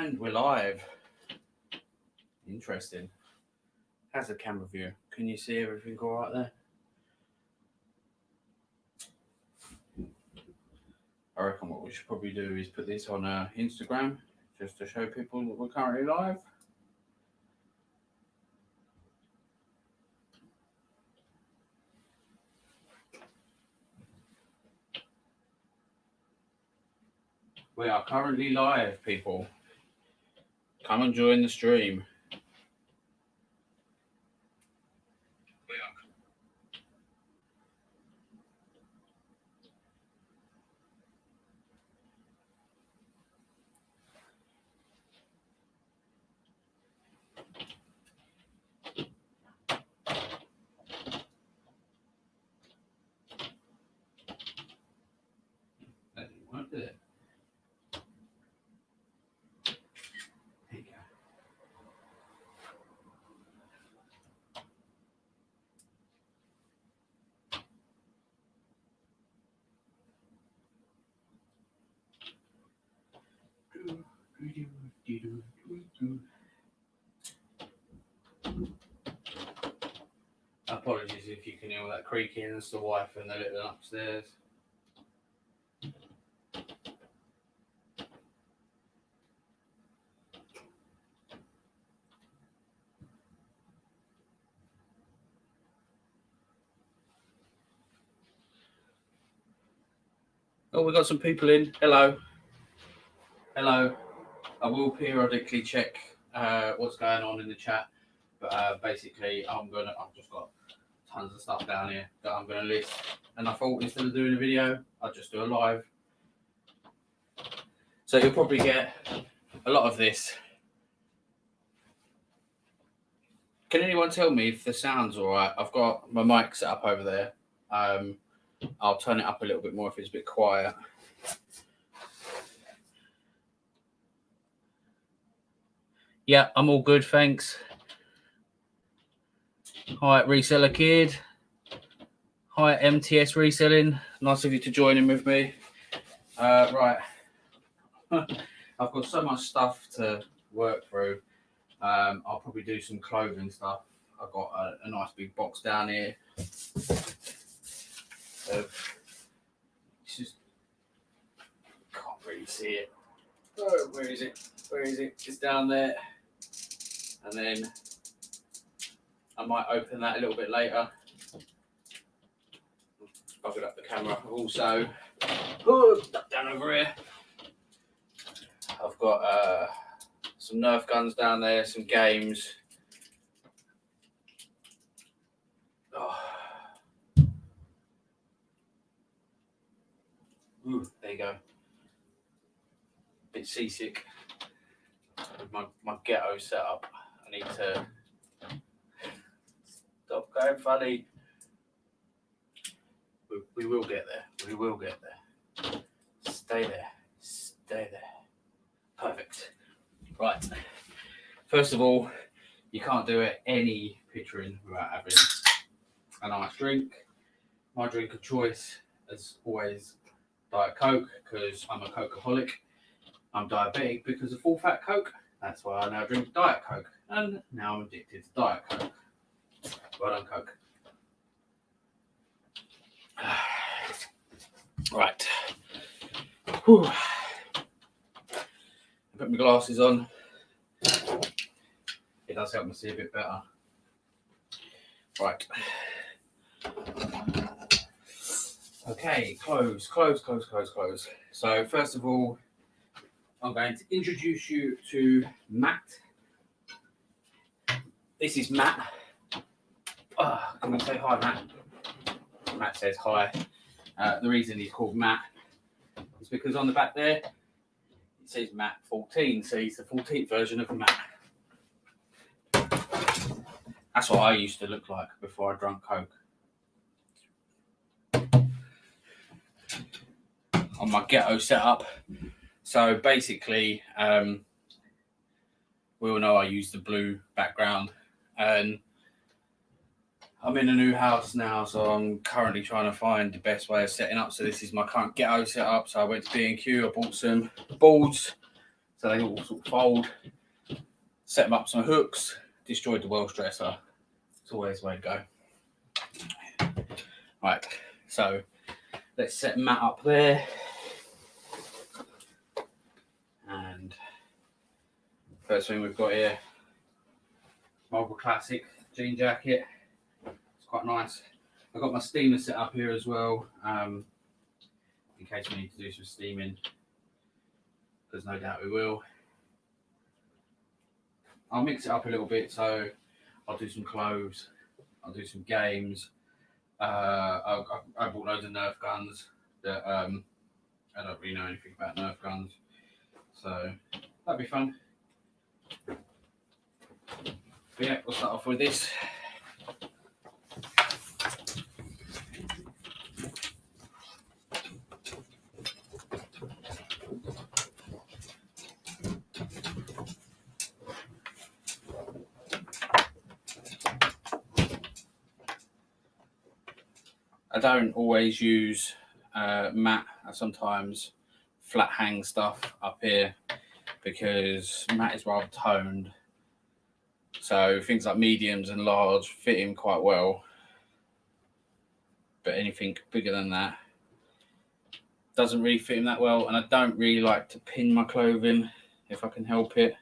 And we're live. Interesting. How's the camera view? Can you see everything all right there? I reckon what we should probably do is put this on Instagram just to show people that we're currently live. We are currently live, people. Come and join the stream. That didn't work, did it? There you go. Apologies if you can hear all that creaking. It's the wife and the little upstairs. Oh, we've got some people in. Hello. Hello. I will periodically check what's going on in the chat, but basically I've just got tons of stuff down here that I'm going to list, and I thought instead of doing a video, I'd just do a live. So you'll probably get a lot of this. Can anyone tell me if the sound's all right? I've got my mic set up over there. I'll turn it up a little bit more if it's a bit quiet. Yeah, I'm all good, thanks. Hi, Reseller Kid. Hi, MTS Reselling. Nice of you to join in with me. Right. I've got so much stuff to work through. I'll probably do some clothing stuff. I've got a nice big box down here. Just can't really see it. Oh, where is it? Where is it? It's down there. And then I might open that a little bit later. I've got up the camera. Also, down over here, I've got some Nerf guns down there, some games. Oh. Ooh, there you go. Bit seasick with my ghetto setup. I need to stop going funny. We will get there. We will get there. Stay there. Stay there. Perfect. Right. First of all, you can't do any picturing without having a nice drink. My drink of choice is always Diet Coke because I'm a Cokeaholic. I'm diabetic because of full fat Coke. That's why I now drink Diet Coke. And now I'm addicted to Diet Coke. Well done, Coke. Right. Whew. I put my glasses on. It does help me see a bit better. Right. Okay, close. So first of all, I'm going to introduce you to Matt. This is Matt. Can we say hi, Matt? Matt says hi. The reason he's called Matt is because on the back there, it says Matt 14. So he's the 14th version of Matt. That's what I used to look like before I drank Coke. On my ghetto setup. So basically, we all know I use the blue background, and I'm in a new house now, so I'm currently trying to find the best way of setting up. So this is my current ghetto setup. So I went to B&Q, I bought some boards So they all sort of fold. Set them up some hooks, destroyed the well stresser. It's always the way to go. Right, so let's set Matt up there. And first thing we've got here, Marlboro Classic jean jacket. It's quite nice. I've got my steamer set up here as well, in case we need to do some steaming, because no doubt we will. I'll mix it up a little bit, so I'll do some clothes, I'll do some games. I bought loads of Nerf guns that I don't really know anything about Nerf guns, so that'd be fun. But yeah, we'll start off with this. I don't always use matte. I sometimes flat hang stuff up here because matte is rather toned. So things like mediums and large fit in quite well. But anything bigger than that doesn't really fit in that well. And I don't really like to pin my clothing if I can help it.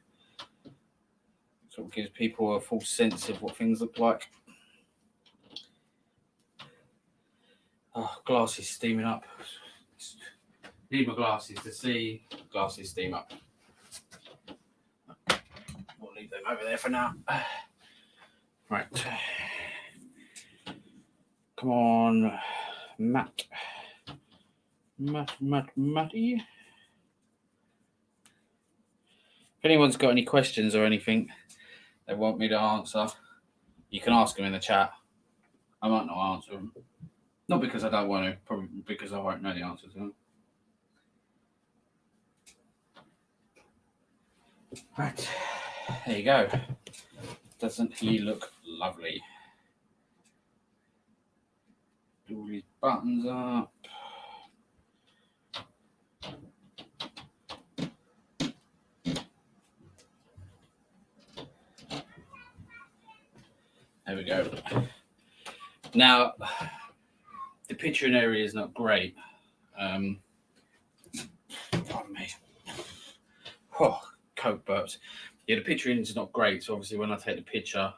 Sort of gives people a false sense of what things look like. Oh, glasses steaming up. Need my glasses to see glasses steam up. We'll leave them over there for now. Right. Come on, Matty. If anyone's got any questions or anything they want me to answer, you can ask them in the chat. I might not answer them. Not because I don't want to, probably because I won't know the answers to them. Right, there you go. Doesn't he look lovely? Do all these buttons up. There we go. Now, the picturing area is not great. Pardon me. Oh, Coke burps. Yeah, the picturing is not great. So obviously when I take the picture,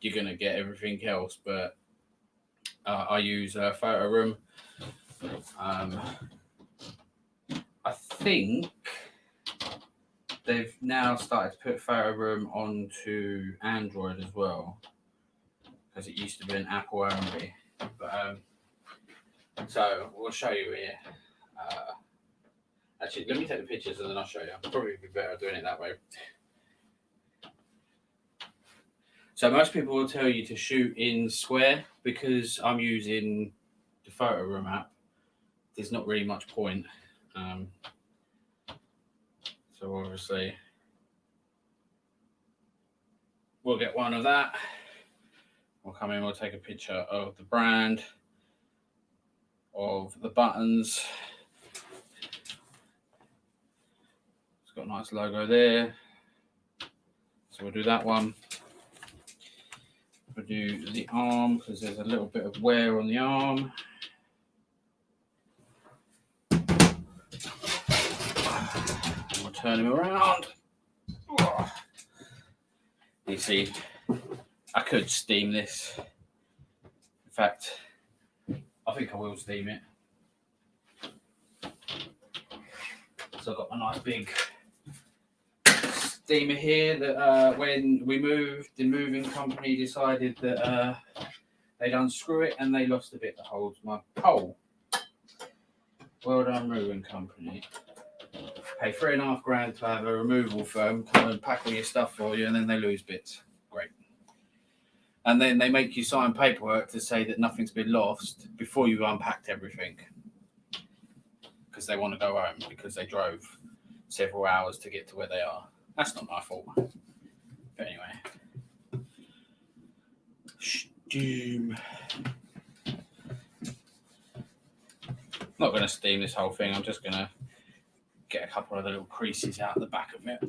you're going to get everything else. But I use Photo Room. I think they've now started to put Photo Room onto Android as well, because it used to be an Apple only. But so we'll show you here. Actually, let me take the pictures and then I'll show you. Probably be better doing it that way. So most people will tell you to shoot in square. Because I'm using the Photo Room app, there's not really much point. So obviously we'll get one of that. We'll come in, we'll take a picture of the brand, of the buttons. It's got a nice logo there. So we'll do that one. We'll do the arm because there's a little bit of wear on the arm. And we'll turn him around. You see, I could steam this. In fact, I think I will steam it. So I've got a nice big steamer here that when we moved, the moving company decided that they'd unscrew it and they lost a bit that holds my pole. Well done, moving company. Pay $3.5 grand to have a removal firm come and pack all your stuff for you, and then they lose bits. Great. And then they make you sign paperwork to say that nothing's been lost before you've unpacked everything, because they want to go home because they drove several hours to get to where they are. That's not my fault. But anyway. Steam. Not going to steam this whole thing. I'm just going to get couple of the little creases out the back of it.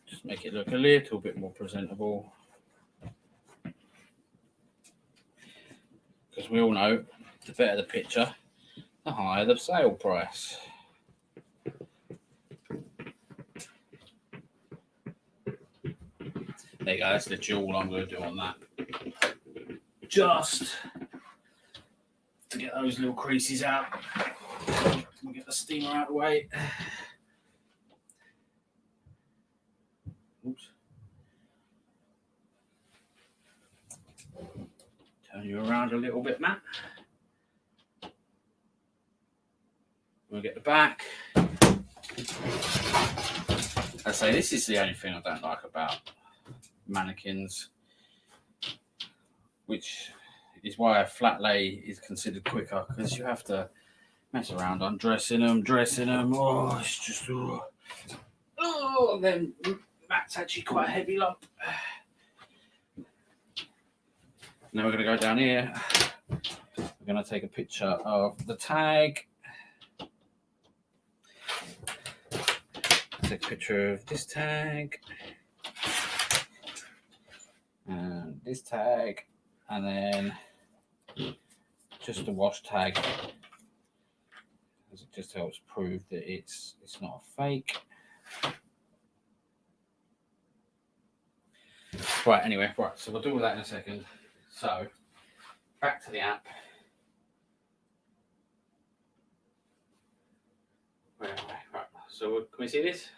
Just make it look a little bit more presentable. Because we all know, the better the picture, the higher the sale price. There you go, that's literally all I'm going to do on that. Just to get those little creases out. We'll get the steamer out of the way. Oops. Turn you around a little bit, Matt. We'll get the back. I say this is the only thing I don't like about mannequins, which is why a flat lay is considered quicker, because you have to mess around undressing them, dressing them. Oh, it's just then Matt's actually quite a heavy lump. Now we're going to go down here. We're going to take a picture of the tag. Take a picture of this tag. And this tag. And then just the wash tag. As it just helps prove that it's not a fake. Right, anyway, right, so we'll do all that in a second. So, back to the app. Right, so can we see this?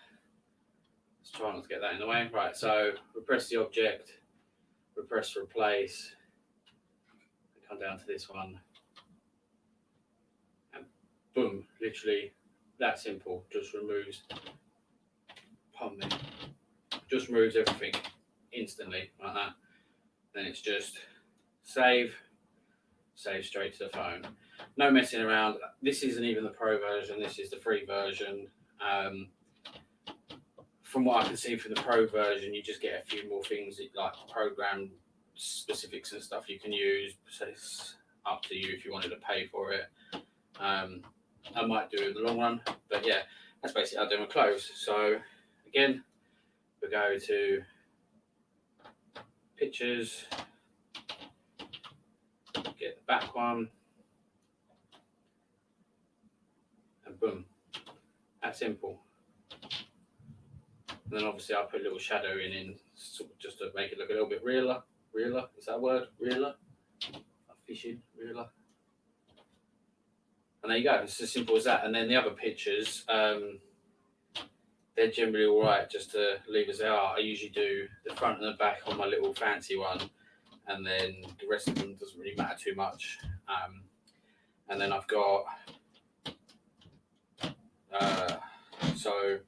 Let's try not to get that in the way. Right, so we press the object, we press replace, we come down to this one, and boom, literally that simple, just removes, pardon me, just removes everything instantly like that. Then it's just save straight to the phone. No messing around. This isn't even the pro version, this is the free version. From what I can see from the pro version, you just get a few more things like program specifics and stuff you can use. So it's up to you if you wanted to pay for it. I might do it in the long run, but yeah, that's basically how I do my clothes. So again, we go to pictures, get the back one, and boom, that's simple. And then obviously I'll put a little shadow in sort of just to make it look a little bit realer. Realer, is that a word? Realer? Fishing, realer. And there you go, it's as simple as that. And then the other pictures, they're generally all right just to leave as they are. I usually do the front and the back on my little fancy one, and then the rest of them doesn't really matter too much. And then I've got, so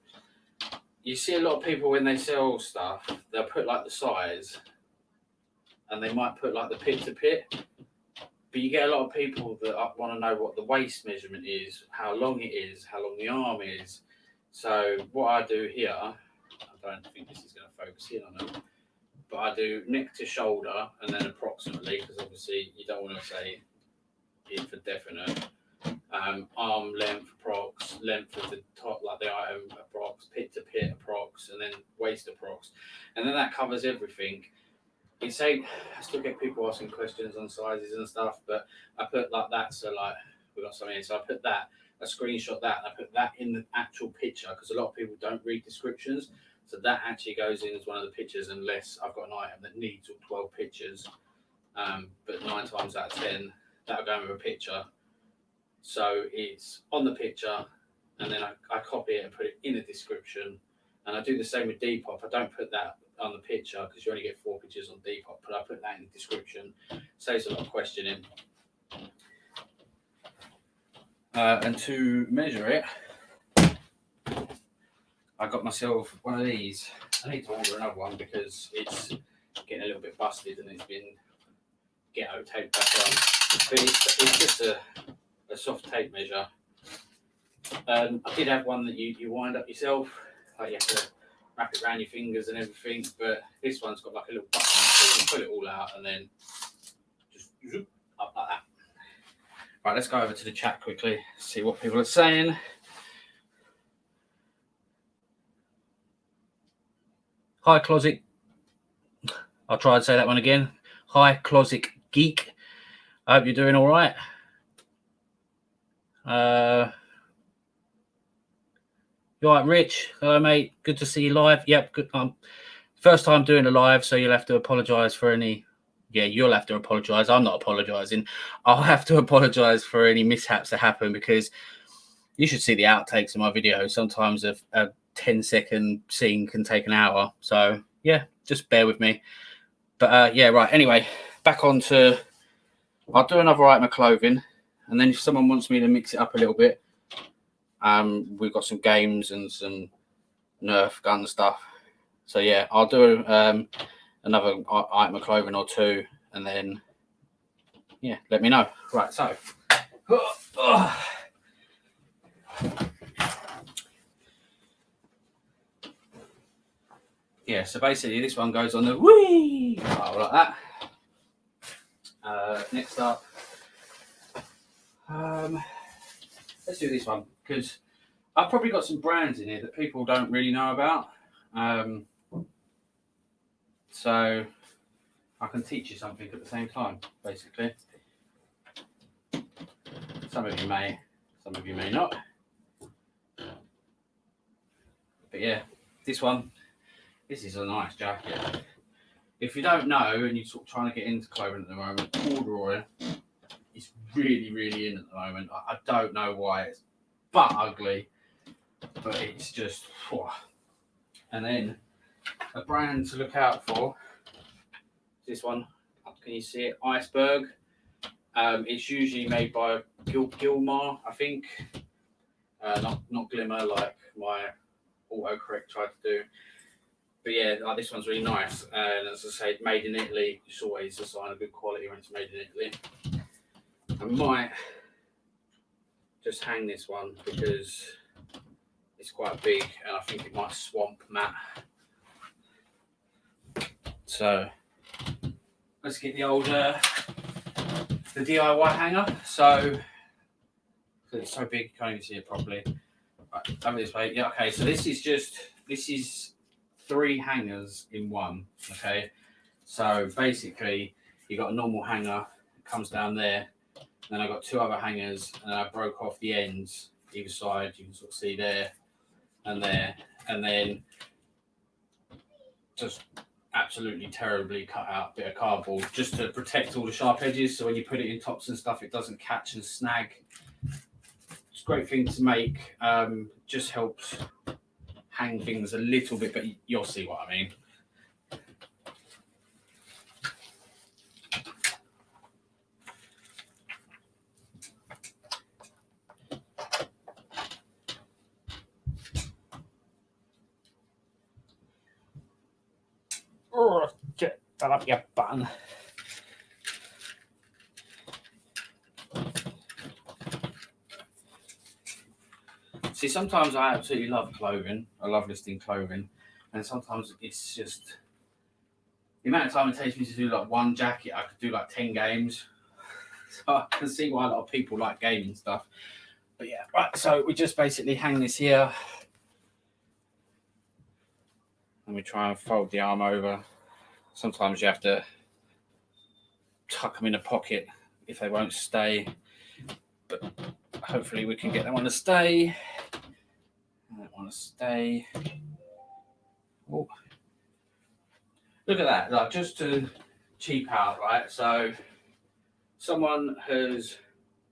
you see a lot of people when they sell stuff, they'll put like the size, and they might put like the pit to pit, but you get a lot of people that want to know what the waist measurement is, how long it is, how long the arm is. So what I do here, I don't think this is going to focus in on it, but I do neck to shoulder and then approximately, because obviously you don't want to say it for definite. Arm length approx, length of the top, like the item approx, pit to pit approx, and then waist approx, and then that covers everything. It's saying I still get people asking questions on sizes and stuff, but I put like that, so like we got something here, so I put that, I screenshot that, and I put that in the actual picture, because a lot of people don't read descriptions, so that actually goes in as one of the pictures unless I've got an item that needs all 12 pictures, but 9 times out of 10 that'll go with a picture. So it's on the picture, and then I copy it and put it in the description. And I do the same with Depop. I don't put that on the picture because you only get 4 pictures on Depop, but I put that in the description. Saves a lot of questioning. And to measure it, I got myself one of these. I need to order another one because it's getting a little bit busted and it's been ghetto taped back on. But it's just a soft tape measure. I did have one that you wind up yourself, like you have to wrap it around your fingers and everything, but this one's got like a little button so you can pull it all out and then just zoop up like that. Right, let's go over to the chat quickly, see what people are saying. Hi, Closet. I'll try and say that one again. Hi, Closet Geek. I hope you're doing all right. You all right, Rich? Hello, mate. Good to see you live. Yep, good. First time doing a live, so you'll have to apologise for any... Yeah, you'll have to apologise. I'm not apologising. I'll have to apologise for any mishaps that happen, because you should see the outtakes of my videos. Sometimes a 10-second scene can take an hour. So, yeah, just bear with me. But, yeah, right. Anyway, back on to... I'll do another item of clothing. And then if someone wants me to mix it up a little bit, we've got some games and some Nerf gun stuff. So yeah, I'll do another item of clothing or two, and then yeah, let me know. Right, so yeah, so basically this one goes on the whee like that. Next up, let's do this one, because I've probably got some brands in here that people don't really know about. So I can teach you something at the same time, basically. Some of you may not. But yeah, this is a nice jacket. If you don't know and you're sort of trying to get into clothing at the moment, corduroy is really, really in at the moment. I don't know why. It's but ugly, but it's just... And then a brand to look out for, this one, can you see it? Iceberg. It's usually made by Gilmar, I think. Not Glimmer like my autocorrect tried to do. But yeah, this one's really nice. And as I say, made in Italy. It's always a sign of good quality when it's made in Italy. I might just hang this one because it's quite big and I think it might swamp Matt. So let's get the old the DIY hanger. So it's so big you can't even see it properly. Right, over this way. Yeah, okay, so this is 3 hangers in one. Okay, so basically you got a normal hanger, it comes down there, then I got 2 other hangers, and I broke off the ends either side. You can sort of see there and there, and then just absolutely terribly cut out bit of cardboard just to protect all the sharp edges, so when you put it in tops and stuff it doesn't catch and snag. It's a great thing to make. Just helps hang things a little bit, but you'll see what I mean. Oh, get that up your button. See, sometimes I absolutely love clothing. I love listing clothing. And sometimes it's just... The amount of time it takes me to do like one jacket, I could do like 10 games. So I can see why a lot of people like gaming stuff. But yeah, right, so we just basically hang this here. And we try and fold the arm over. Sometimes you have to tuck them in a pocket if they won't stay. But hopefully we can get that one to stay. That one to stay. Oh. Look at that, like just to cheap out, right? So someone has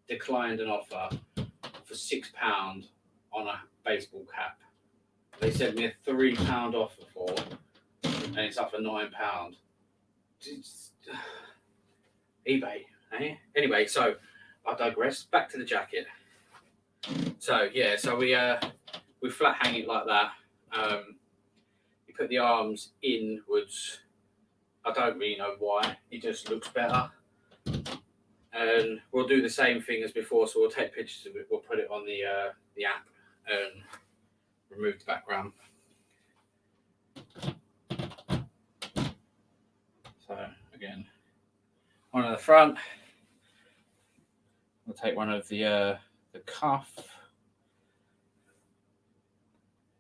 declined an offer for £6 on a baseball cap. They sent me a £3 offer for, and it's up for £9. eBay, eh? Anyway, so I digress. Back to the jacket. So yeah, so we flat hang it like that. You put the arms inwards. I don't really know why. It just looks better. And we'll do the same thing as before. So we'll take pictures of it. We'll put it on the app and remove the background. So again, one at the front, we'll take one of the cuff,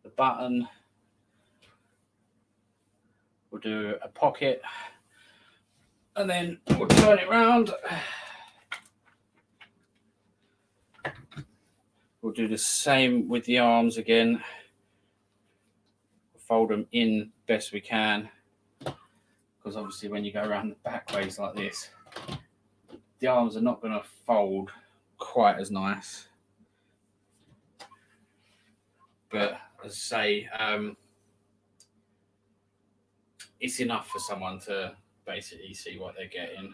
the button, we'll do a pocket, and then we'll turn it round. We'll do the same with the arms again. Fold them in best we can, because obviously when you go around the back ways like this, the arms are not going to fold quite as nice. But as I say, it's enough for someone to basically see what they're getting.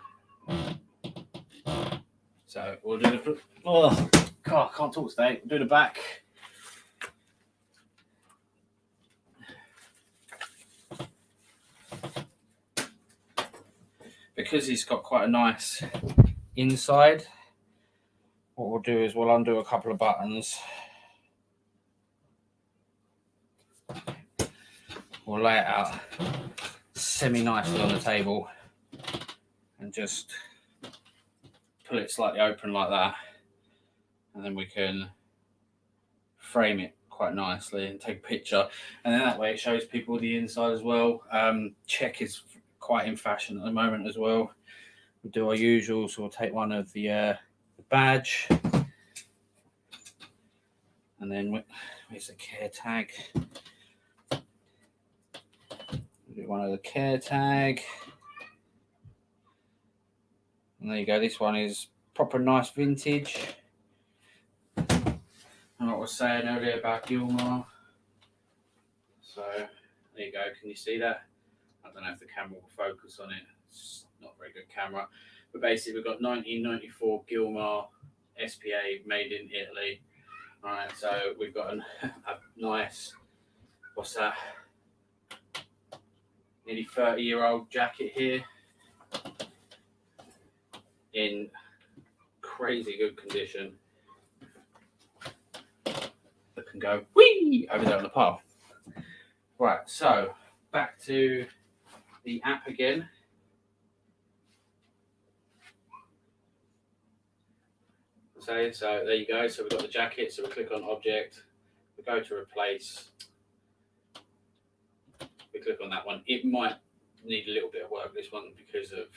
So we'll do the, oh God, I can't talk today. We'll do the back. Because he's got quite a nice inside, what we'll do is we'll undo a couple of buttons. We'll lay it out semi-nicely on the table and just pull it slightly open like that. And then we can frame it quite nicely and take a picture. And then that way it shows people the inside as well. Check is quite in fashion at the moment as well. We'll do our usual, so we'll take one of the badge, and then where's the care tag? We'll do one of the care tag, and there you go. This one is proper nice vintage. And what I was saying earlier about Gilmore. So there you go. Can you see that? I don't know if the camera will focus on it. It's not a very good camera. But basically, we've got 1994 Gilmore SPA made in Italy. All right, so we've got a nice, what's that? Nearly 30-year-old jacket here in crazy good condition. That can go whee over there on the pile. Right, so back to the app again. So there you go. So we've got the jacket. So we click on object. We go to replace. We click on that one. It might need a little bit of work, this one, because of.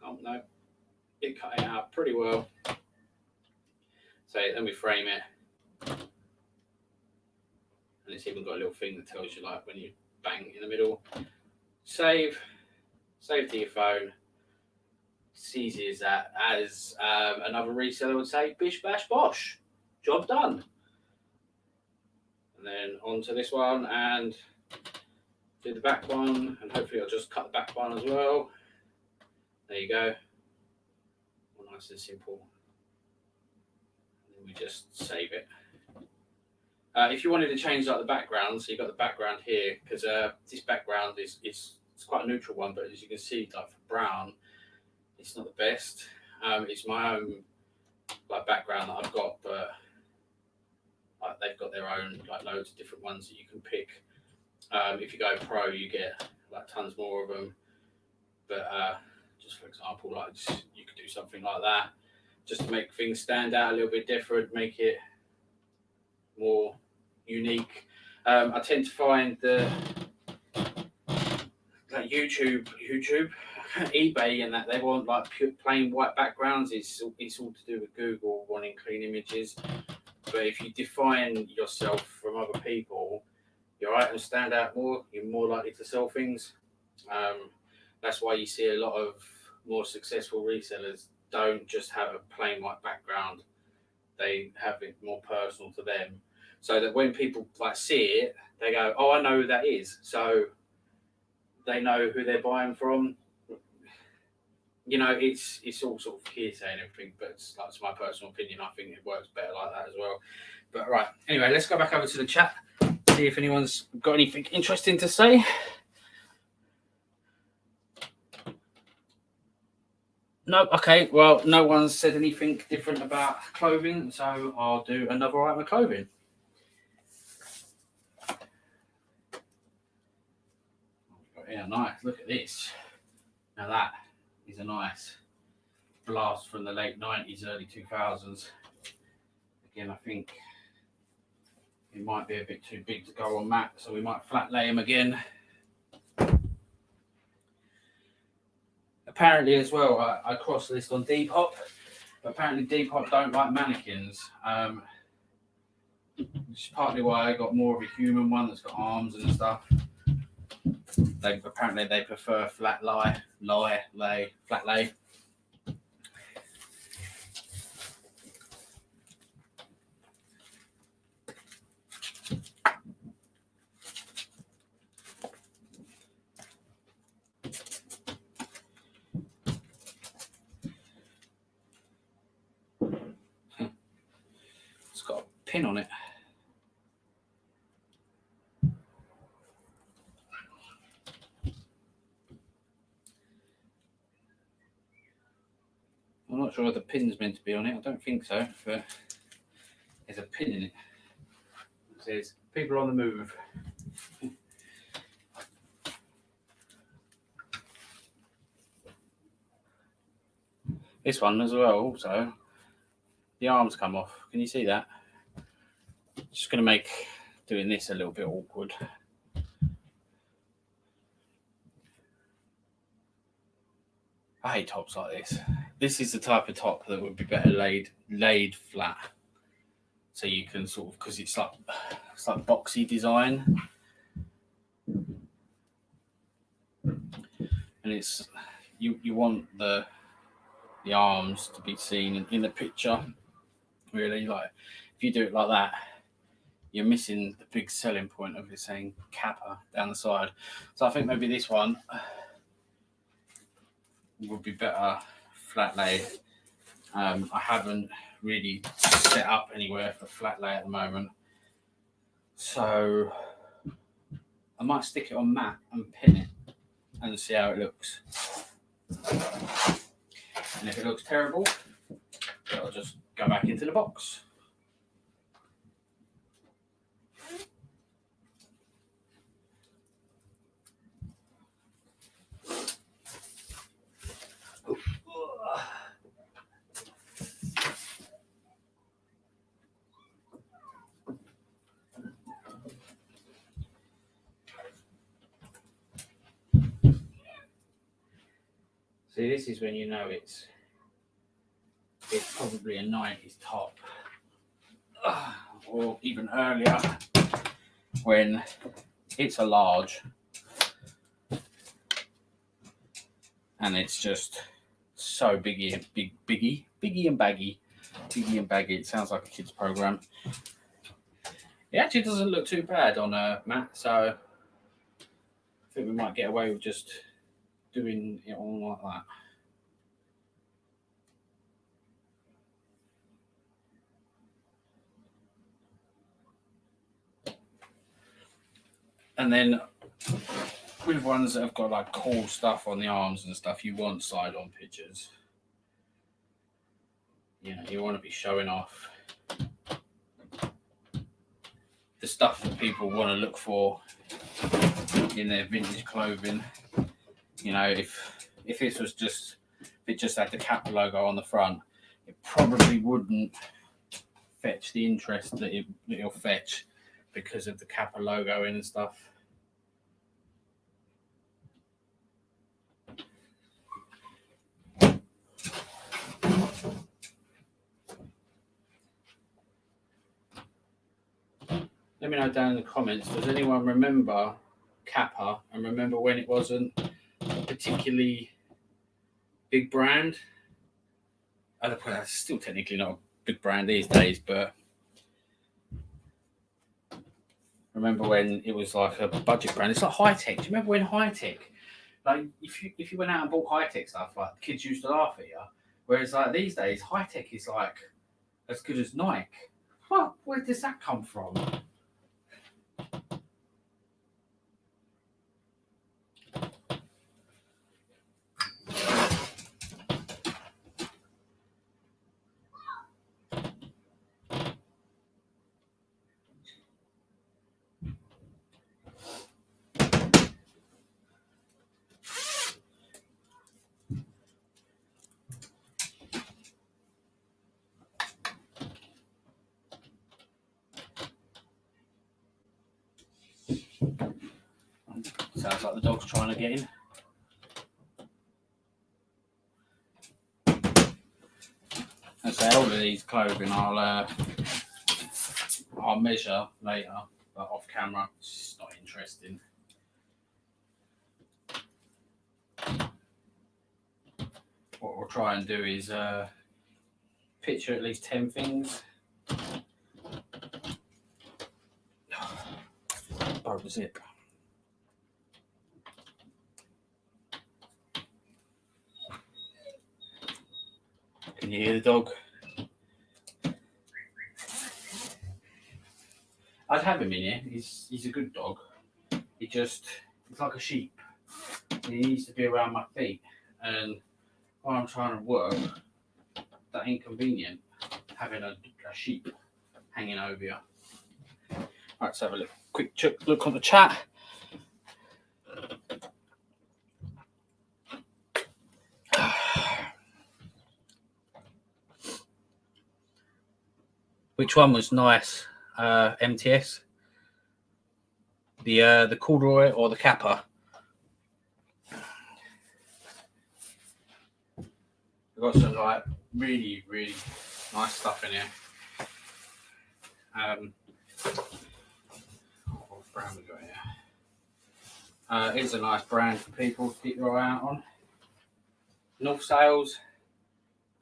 Oh no, it cut it out pretty well. So then we frame it. And it's even got a little thing that tells you, like, when you bang in the middle. Save to your phone. It's easy as that. As another reseller would say, bish bash bosh, job done. And then onto this one and do the back one, and hopefully I'll just cut the back one as well. There you go. All nice and simple. And then we just save it. If you wanted to change like the background, so you've got the background here, because this background is it's quite a neutral one, but as you can see, like for brown, it's not the best. It's my own like background that I've got, but like, they've got their own like loads of different ones that you can pick. If you go pro, you get like tons more of them. But just for example, like you could do something like that, just to make things stand out a little bit different, make it more unique. I tend to find the like YouTube, eBay, and that they want like pure, plain white backgrounds. It's all to do with Google wanting clean images. But if you define yourself from other people, your items stand out more. You're more likely to sell things. That's why you see a lot of more successful resellers don't just have a plain white background. They have it more personal to them, so that when people like see it, they go, "Oh, I know who that is." So they know who they're buying from. You know, it's all sort of hearsay and everything, but it's my personal opinion. I think it works better like that as well. But right, anyway, let's go back over to the chat, see if anyone's got anything interesting to say. No, okay, well, no one's said anything different about clothing, so I'll do another item of clothing. Yeah, nice. Look at this. Now that is a nice blast from the late 90s, early 2000s. Again, I think it might be a bit too big to go on matte, so we might flat lay them again. Apparently as well, I crossed this on Depop, but apparently Depop don't like mannequins. Which is partly why I got more of a human one that's got arms and stuff. Apparently they prefer flat lay. It's got a pin on it. I'm not sure if the pin's meant to be on it. I don't think so, but there's a pin in it. It says people on the move. This one as well, also, the arms come off. Can you see that? Just going to make doing this a little bit awkward. I hate tops like this. This is the type of top that would be better laid flat. So you can sort of, because it's like boxy design. And it's, you want the arms to be seen in the picture. Really, like if you do it like that, you're missing the big selling point of it saying Kappa down the side. So I think maybe this one would be better flat lay. I haven't really set up anywhere for flat lay at the moment, so I might stick it on matte and pin it and see how it looks. And if it looks terrible, I'll just go back into the box. See, this is when you know it's probably a 90s top, or even earlier, when it's a large and it's just so biggy and baggy. It sounds like a kid's program. It actually doesn't look too bad on a matte, so I think we might get away with just doing it all like that. And then with ones that have got like cool stuff on the arms and stuff, you want side-on pictures. You know, you want to be showing off the stuff that people want to look for in their vintage clothing. You know, if this was just, if it just had the Kappa logo on the front, it probably wouldn't fetch the interest that it'll fetch because of the Kappa logo and stuff. Let me know down in the comments, does anyone remember Kappa and remember when it wasn't a particularly big brand? It's still technically not a big brand these days, but remember when it was like a budget brand? It's like High Tech. Do you remember when High Tech, like if you went out and bought High Tech stuff, like kids used to laugh at you, whereas like these days High Tech is like as good as Nike. What? Where does that come from? Sounds like the dog's trying to get in. And so all of these clothing I'll measure later, but off camera it's just not interesting. What we'll try and do is picture at least 10 things. Broke the zip. Can you hear the dog? I'd have him in here. He's a good dog. He's like a sheep. He needs to be around my feet, and while I'm trying to work, that ain't convenient having a sheep hanging over you. Right, let's have a quick look on the chat. Which one was nice? MTS, the corduroy or the kappa? We've got some like really nice stuff in here. What brand we got here? It's a nice brand for people to keep your eye out on. North Sales.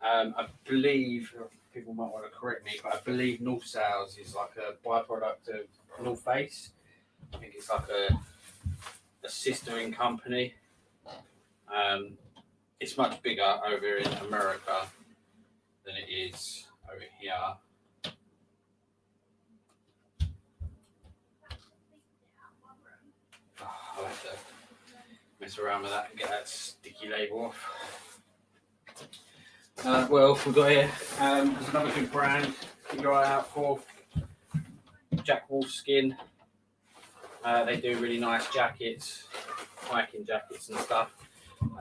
I believe people might want to correct me, but I believe North Sales is like a byproduct of North Face. I think it's like a sistering company. It's much bigger over in America than it is over here. I'll have to mess around with that and get that sticky label off. What else we've got here? There's another good brand keep your eye out for. Jack Wolfskin. They do really nice jackets, hiking jackets and stuff.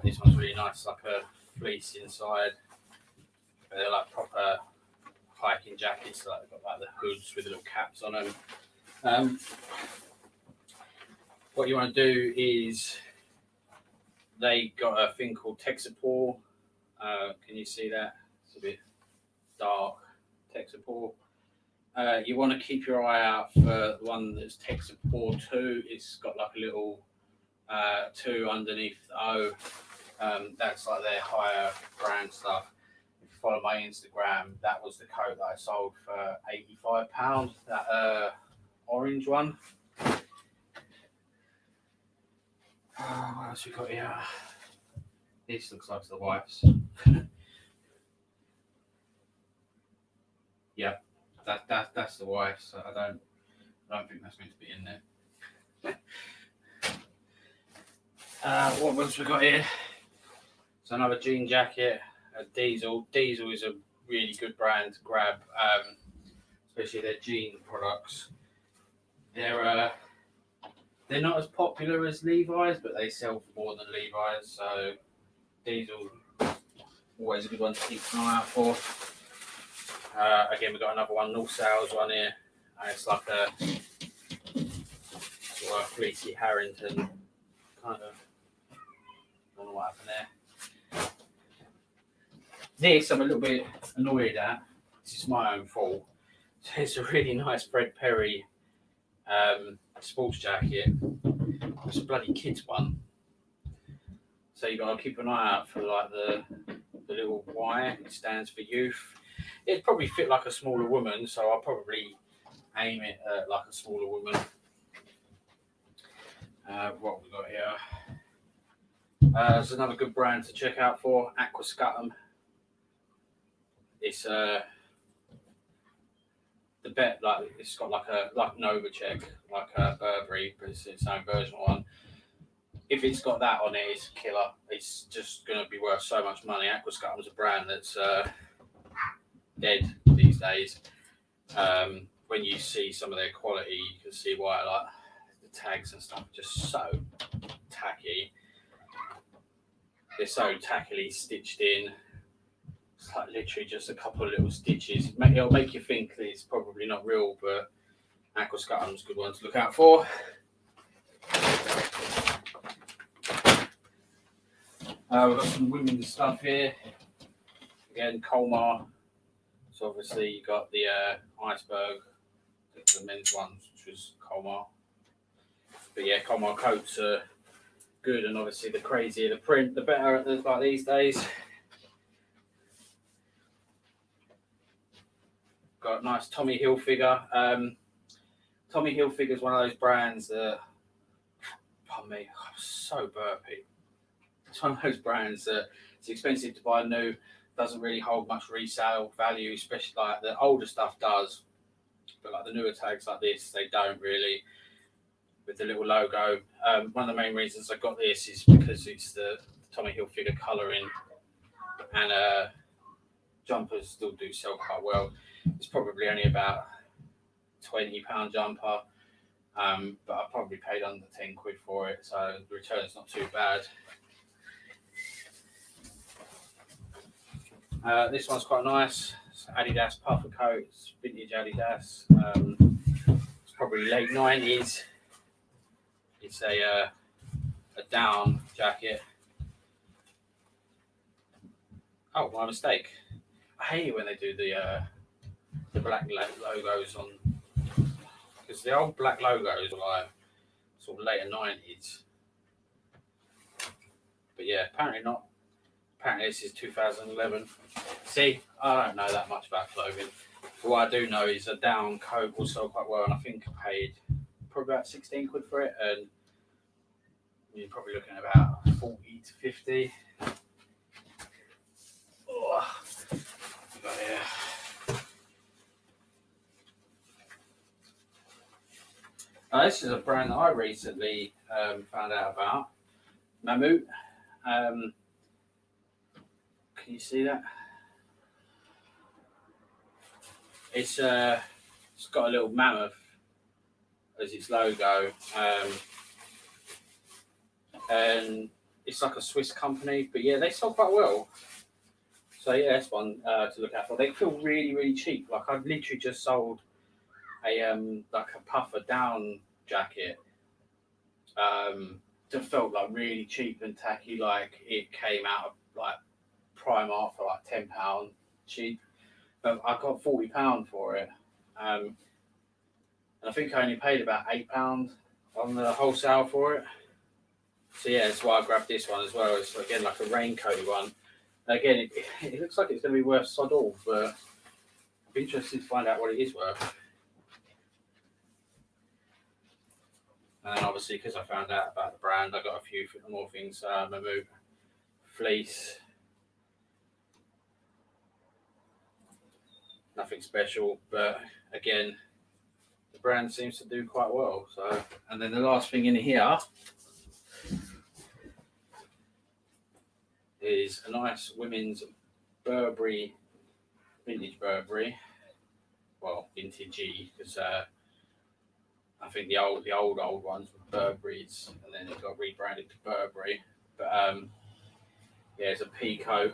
This one's really nice, like a fleece inside. They're like proper hiking jackets, like they've got like the hoods with the little caps on them. What you want to do is they got a thing called tech support. Can you see that? It's a bit dark. Tech support. You want to keep your eye out for the one that's tech support 2. It's got like a little 2 underneath the O. That's like their higher brand stuff. If you follow my Instagram, that was the coat that I sold for £85. That orange one. What else we got here? This looks like the wife's. Yeah, that's the wife's. So I don't think that's meant to be in there. What else we got here? So another jean jacket, a Diesel. Diesel is a really good brand to grab, especially their jean products. They're not as popular as Levi's, but they sell for more than Levi's. So Diesel, always a good one to keep an eye out for. Again, we've got another one, North Sales one here. It's like a sort of fleecy Harrington kind of. Don't know what happened there. This I'm a little bit annoyed at. This is my own fault. So it's a really nice Fred Perry sports jacket. It's a bloody kids one. So you got to keep an eye out for like the little Y. It stands for youth. It'd probably fit like a smaller woman, so I'll probably aim it at like a smaller woman. What we got here? There's another good brand to check out for, Aquascutum. It's the bet like it's got like Novacek, like a Burberry, but it's its own version one. If it's got that on it, it's a killer. It's just going to be worth so much money. Aquascutum is a brand that's dead these days. When you see some of their quality, you can see why. Like the tags and stuff, just so tacky. They're so tackily stitched in. It's like literally just a couple of little stitches. It'll make you think that it's probably not real, but Aquascutum's a good one to look out for. We've got some women's stuff here. Again, Colmar. So obviously you got the iceberg, the men's ones, which was Colmar. But yeah, Colmar coats are good, and obviously the crazier the print, the better. Like these days. Got a nice Tommy Hilfiger. Tommy Hilfiger is one of those brands that, pardon me, I'm so burpy. It's one of those brands that it's expensive to buy new, doesn't really hold much resale value, especially like the older stuff does, but like the newer tags like this, they don't really, with the little logo. One of the main reasons I got this is because it's the Tommy Hilfiger colouring, and jumpers still do sell quite well. It's probably only about £20 jumper, but I probably paid under 10 quid for it, so the return's not too bad. This one's quite nice. It's Adidas puffer coat. It's vintage Adidas. It's probably late 90s. It's a down jacket. Oh, my mistake. I hate it when they do the black logos on, because the old black logos are like sort of later 90s. But yeah, apparently not. Apparently this is 2011. See, I don't know that much about clothing. But what I do know is a down coat will sell quite well, and I think I paid probably about 16 quid for it, and you're probably looking at about 40 to 50. Oh, but yeah. This is a brand that I recently found out about. Mammut. Can you see that? It's got a little mammoth as its logo, and it's like a Swiss company. But yeah, they sell quite well. So yeah, that's one to look out for. They feel really, really cheap. Like I've literally just sold a like a puffer down jacket. That felt like really cheap and tacky. Like it came out of like Primark for like £10 cheap. But I got £40 for it. And I think I only paid about £8 on the wholesale for it. So yeah, that's why I grabbed this one as well. It's again like a raincoat one. Again, it looks like it's going to be worth sod all, but I'd be interested to find out what it is worth. And then obviously, because I found out about the brand, I got a few more things. Mammut fleece. Nothing special, but again, the brand seems to do quite well. So, and then the last thing in here is a nice women's Burberry, vintage Burberry. Well, vintagey, because I think the old ones were Burberry's, and then it got rebranded to Burberry. But yeah, it's a pea coat.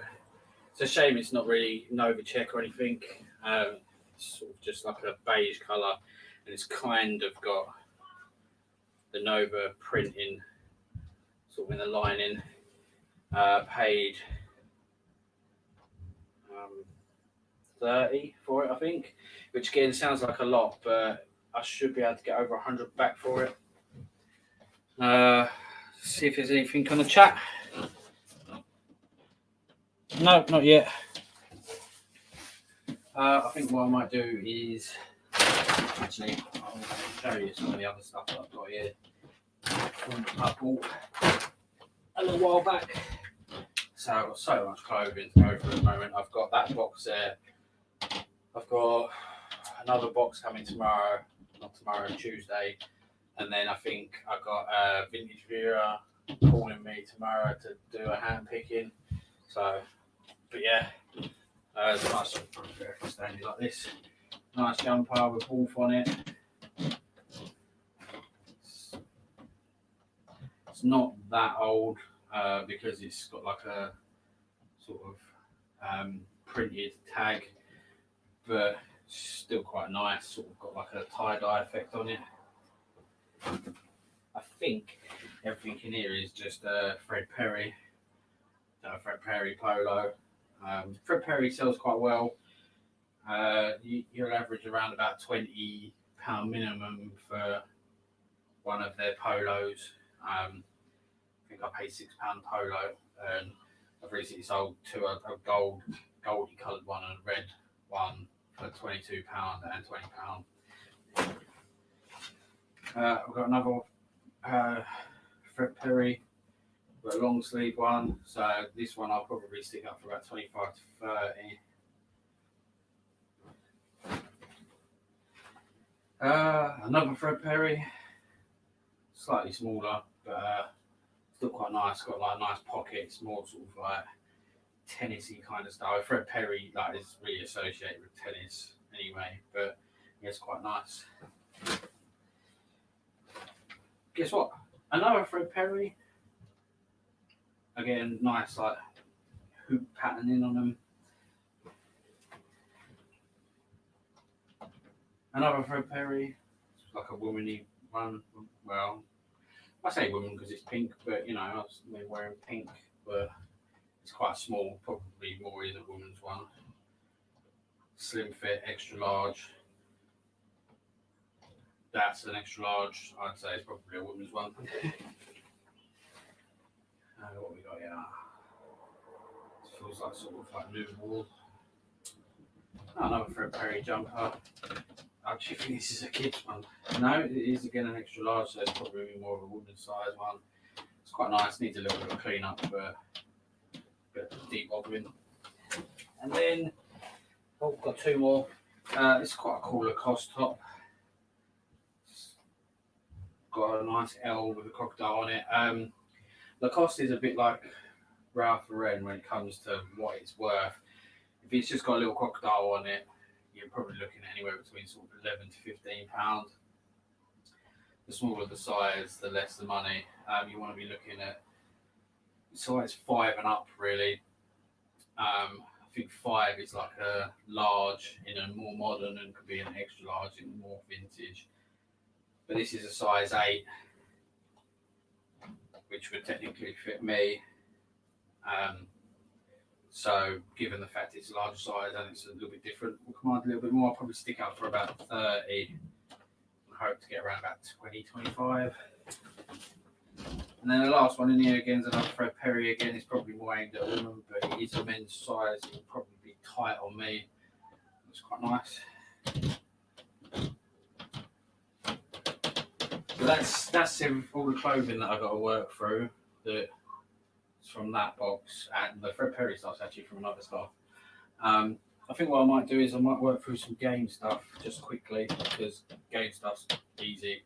It's a shame it's not really Nova check or anything. It's sort of just like a beige colour, and it's kind of got the Nova printing sort of in the lining. Paid 30 for it, I think, which again sounds like a lot, but I should be able to get over 100 back for it. See if there's anything on the chat. No, not yet. I think what I might do is actually I'll show you some of the other stuff that I've got here. I bought a little while back. So I've got so much clothing to go through at the moment. I've got that box there. I've got another box coming tomorrow, not tomorrow, Tuesday. And then I think I've got a vintage viewer calling me tomorrow to do a hand picking. So, but yeah, it's a nice standing like this. Nice jumper with wolf on it. It's not that old because it's got like a sort of printed tag, but still quite nice. Sort of got like a tie-dye effect on it. I think everything in here is just Fred Perry, Fred Perry polo. Fred Perry sells quite well. You'll average around about £20 minimum for one of their polos. I think I paid £6 polo, and I've recently sold two, a goldy coloured one and a red one for £22 and £20. I've got another Fred Perry, got a long sleeve one. So this one I'll probably stick up for about 25 to 30. Another Fred Perry, slightly smaller, but still quite nice. Got like nice pockets, more sort of like tennisy kind of style. Fred Perry like is really associated with tennis anyway, but yeah, it's quite nice. Guess what? Another Fred Perry. Again, nice like hoop patterning on them. Another Fred Perry. It's like a womanly one. Well, I say woman because it's pink, but you know, I've been wearing pink, but it's quite small. Probably more is a woman's one. Slim fit, extra large. That's an extra large. I'd say it's probably a woman's one. What we got here? It feels like sort of like Neewer. Another Fred Perry jumper. I actually think this is a kid's one. No, it is again an extra large, so it's probably more of a woman's size one. It's quite nice. Needs a little bit of clean up, but a bit of debobbling. And then got two more. It's quite a cool Lacoste top. Got a nice L with a crocodile on it. Lacoste is a bit like Ralph Lauren when it comes to what it's worth. If it's just got a little crocodile on it, you're probably looking at anywhere between sort of £11 to £15. The smaller the size, the less the money. You want to be looking at size 5 and up, really. I think 5 is like a large in a more modern and could be an extra large in more vintage. But this is a size 8, which would technically fit me. So given the fact it's a larger size and it's a little bit different, we'll command a little bit more. I'll probably stick up for about 30. I hope to get around about 20, 25. And then the last one in here again is another Fred Perry. Again, it's probably more aimed at women, but it is a men's size. It will probably be tight on me. It's quite nice. So that's all the clothing that I've got to work through. That's from that box, and the Fred Perry stuff's actually from another stuff. I think what I might do is I might work through some game stuff just quickly because game stuff's easy.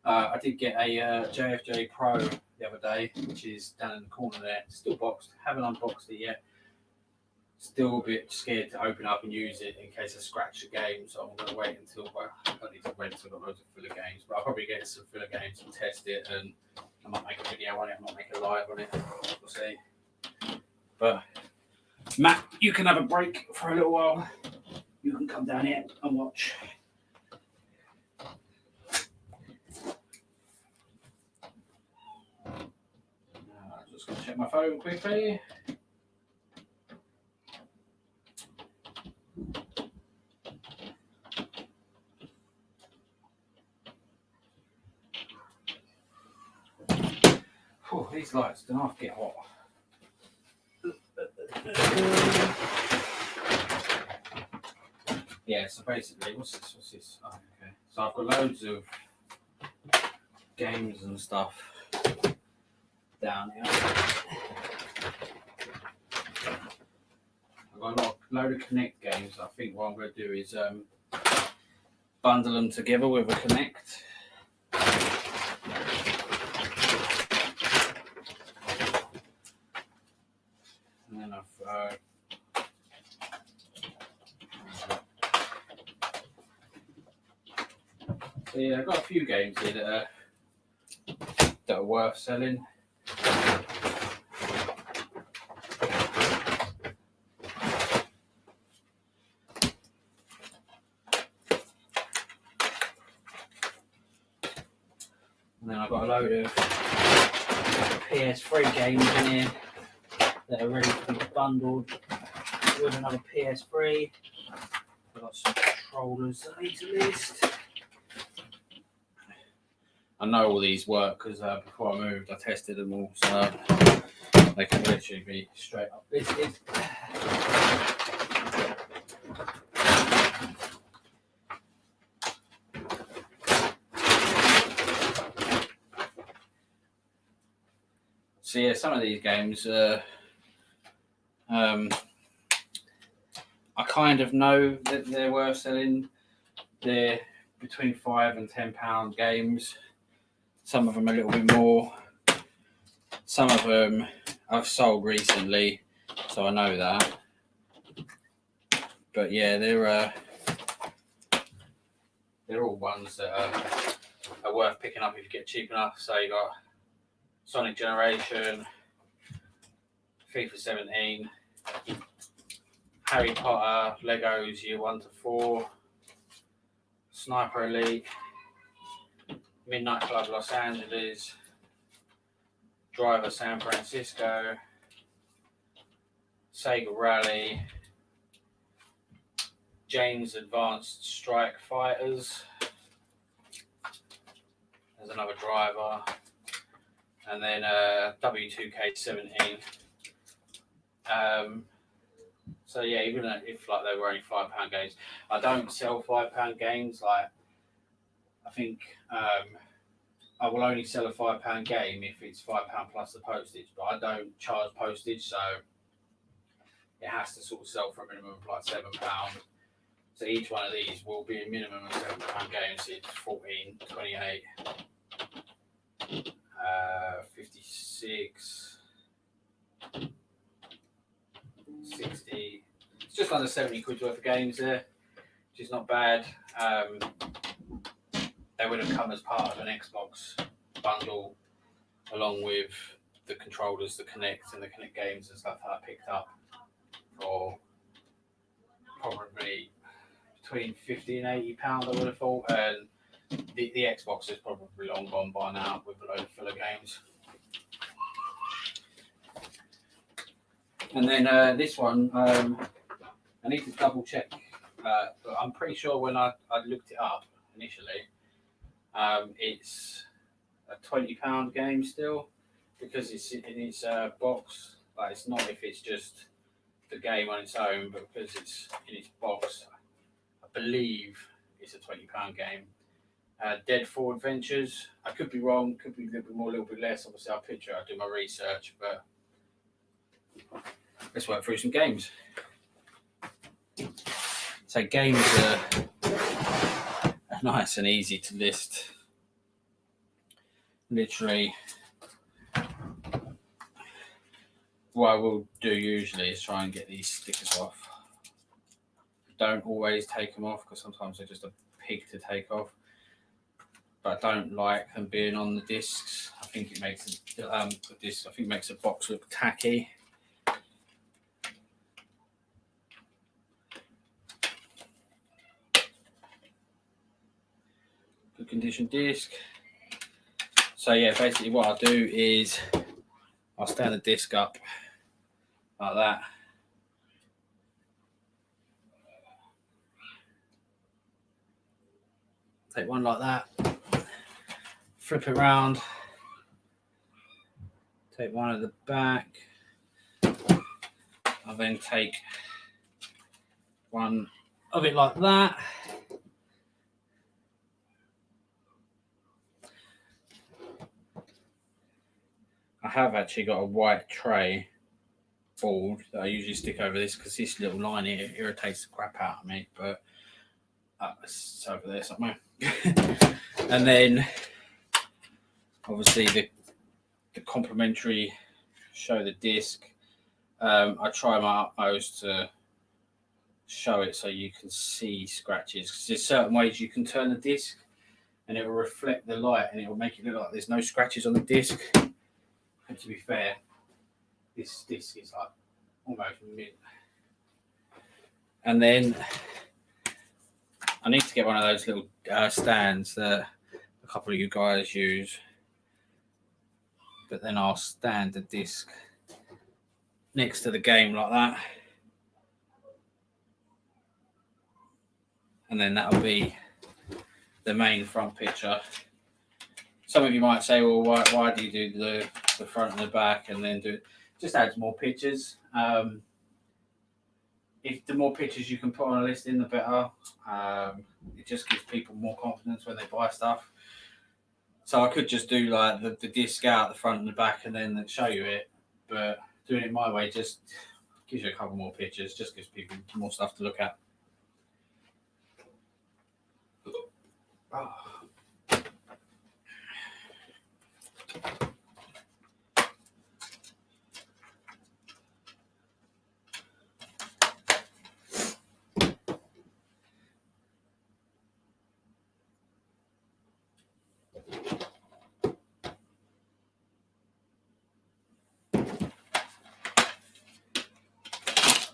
I did get a JFJ Pro the other day, which is down in the corner there. It's still boxed, haven't unboxed it yet. Still a bit scared to open up and use it in case I scratch the game, so I'm going to wait until, well, I don't need to wait until I've got loads of filler games, but I'll probably get some filler games and test it, and I might make a video on it, I might make a live on it, we'll see. But Matt, you can have a break for a little while. You can come down here and watch. Just going to check my phone quickly. Oh, these lights don't have to get hot. Yeah, so basically, what's this? Oh, okay. So I've got loads of games and stuff down here. I've got a load of Connect games. I think what I'm going to do is bundle them together with a Connect. And then I've so yeah, I've got a few games here that are worth selling. And then I've got a load of PS3 games in here that are ready to be bundled with another PS3. I've got some controllers that I need to list. I know all these work because before I moved I tested them all, so they can literally be straight up listed. So yeah, some of these games I kind of know that they're worth selling. They're between £5 and £10 games. Some of them a little bit more. Some of them I've sold recently, so I know that. But yeah, they're all ones that are worth picking up if you get cheap enough. So you got Sonic Generation, FIFA 17, Harry Potter, Legos Year 1 to 4, Sniper Elite, Midnight Club Los Angeles, Driver San Francisco, Sega Rally, James Advanced Strike Fighters. There's another driver. And then W2K17. So yeah, even if like they were only £5 games, I don't sell £5 games. Like I think I will only sell a £5 game if it's £5 plus the postage, but I don't charge postage, so it has to sort of sell for a minimum of like £7. So each one of these will be a minimum of £7 games. So it's 14, 28, 56, 60. It's just under 70 quid worth of games there, which is not bad. They would have come as part of an Xbox bundle, along with the controllers, the Kinect, and the Kinect games and stuff that I picked up for probably between £50 and £80, I would have thought. And the Xbox is probably long gone by now with a load of filler games. And then this one, I need to double check, but I'm pretty sure when I looked it up initially, it's a £20 game still, because it's in its box. Like it's not if it's just the game on its own, but because it's in its box, I believe it's a £20 game. Deadfall Adventures. I could be wrong, could be a little bit more, a little bit less. Obviously, I'll picture it, I'll do my research, but let's work through some games. So games are nice and easy to list. Literally, what I will do usually is try and get these stickers off. Don't always take them off because sometimes they're just a pig to take off. But I don't like them being on the discs. I think it makes makes the box look tacky. Good condition disc. So yeah, basically what I'll do is I'll stand the disc up like that. Take one like that, flip it around, take one at the back. I'll then take one of it like that. I have actually got a white tray board that I usually stick over this because this little line here irritates the crap out of me, but it's over there somewhere. And then obviously the complimentary show the disc. I try my utmost to show it so you can see scratches, because there's certain ways you can turn the disc and it will reflect the light and it will make it look like there's no scratches on the disc. And to be fair, this disc is like almost mint. And then I need to get one of those little stands that a couple of you guys use. But then I'll stand the disc next to the game like that. And then that'll be the main front picture. Some of you might say, well, why do you do the front and the back and then do it? Just adds more pictures. If the more pictures you can put on a listing, the better. It just gives people more confidence when they buy stuff. So I could just do like the disc out the front and the back and then show you it. But doing it my way just gives you a couple more pictures, just gives people more stuff to look at. Oh.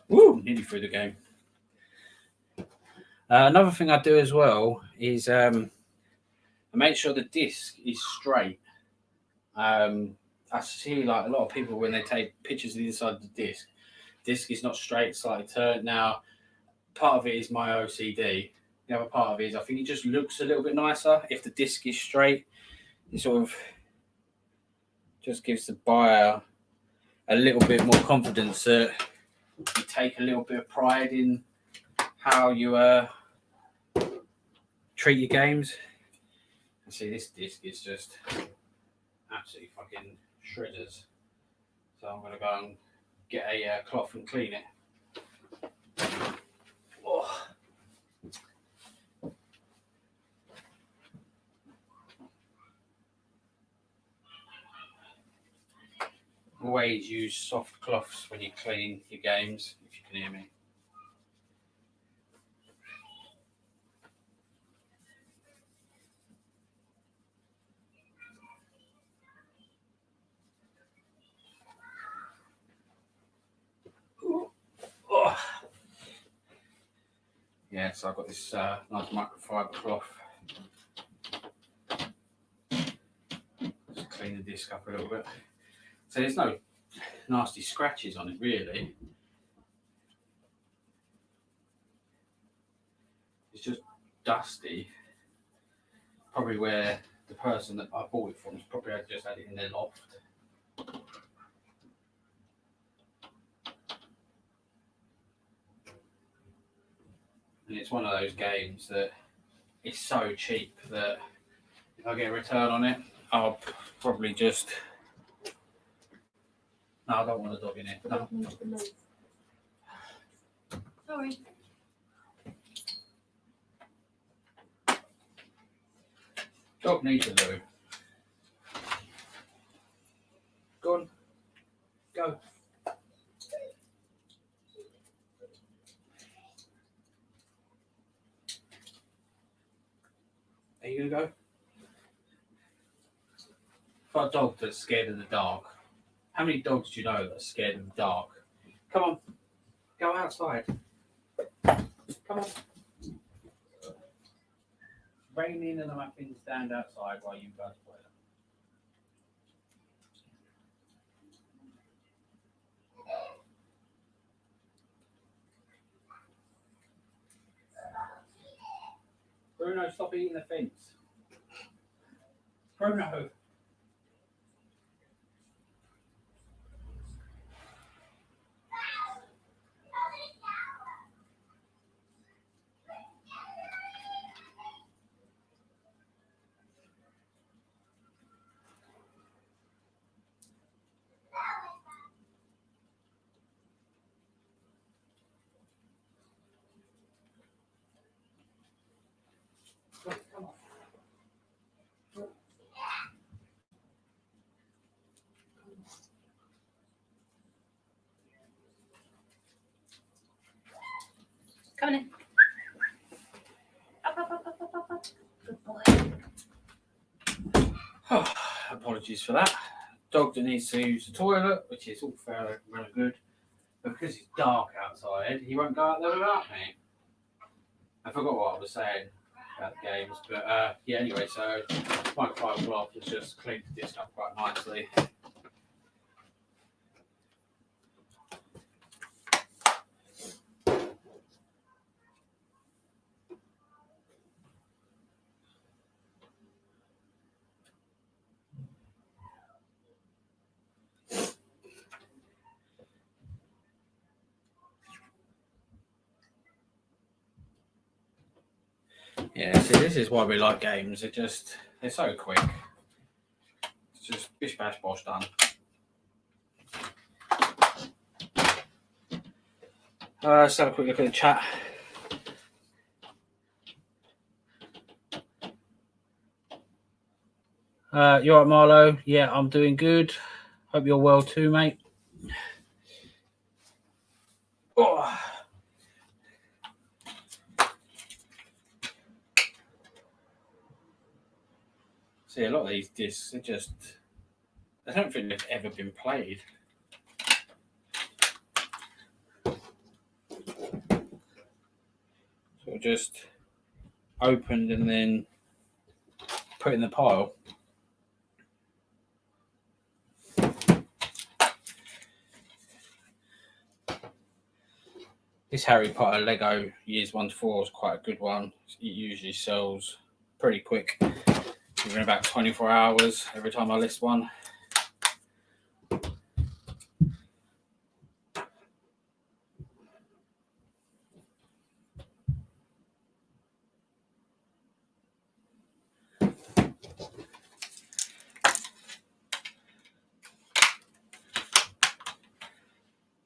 Woo, nearly through the game. Another thing I do as well is I make sure the disc is straight. I see like a lot of people when they take pictures of the inside of the disc is not straight, slightly turned. Now, part of it is my OCD. The other part of it is I think it just looks a little bit nicer if the disc is straight. It sort of just gives the buyer a little bit more confidence that you take a little bit of pride in how you treat your games. And see, this disc is just absolutely fucking shredders. So I'm going to go and get a cloth and clean it. Oh. Always use soft cloths when you clean your games, if you can hear me. Oh. Yeah, so I've got this nice microfiber cloth. Just clean the disc up a little bit. So there's no nasty scratches on it, really. It's just dusty. Probably where the person that I bought it from has probably just had it in their loft. And it's one of those games that it's so cheap that if I get a return on it, I'll probably just... No, I don't want a dog in it. No. Sorry. Dog needs a loo. Go on. Go. Are you going to go? For a dog that's scared of the dark. How many dogs do you know that are scared of the dark? Come on. Go outside. Come on. Raining and the muffins stand outside while you guys play them. Bruno, stop eating the fence. Bruno. Come on. Come in. Up. Good boy. Oh, apologies for that. Dog that needs to use the toilet, which is all fairly really good. But because it's dark outside, he won't go out there without me. I forgot what I was saying about the games. But yeah, anyway, so microfiber cloth has just cleaned the disc up quite nicely. Yeah, see, this is why we like games. They're so quick. It's just bish bash bosh done. Let's have a quick look at the chat. You alright, Marlo? Yeah, I'm doing good. Hope you're well too, mate. Oh. See, a lot of these discs are just, I don't think they've ever been played. So just opened and then put in the pile. This Harry Potter Lego Years 1 to 4 is quite a good one. It usually sells pretty quick, within about 24 hours every time I list one.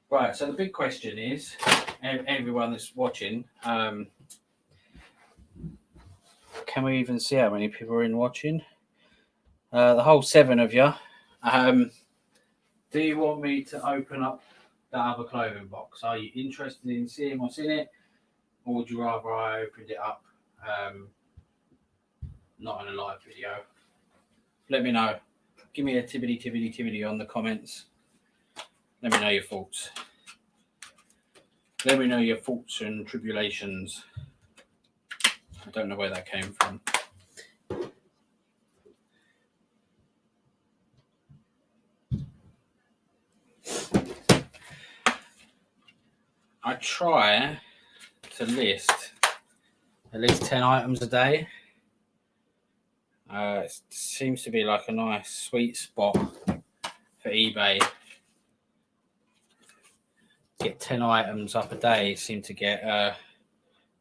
Right, so the big question is, everyone that's watching, can we even see how many people are in watching? The whole 7 of you. Do you want me to open up the other clothing box? Are you interested in seeing what's in it? Or would you rather I opened it up, not in a live video? Let me know. Give me a tibbity on the comments. Let me know your thoughts. Let me know your thoughts and tribulations. I don't know where that came from. I try to list at least 10 items a day. It seems to be like a nice sweet spot for eBay. Get 10 items up a day, seem to get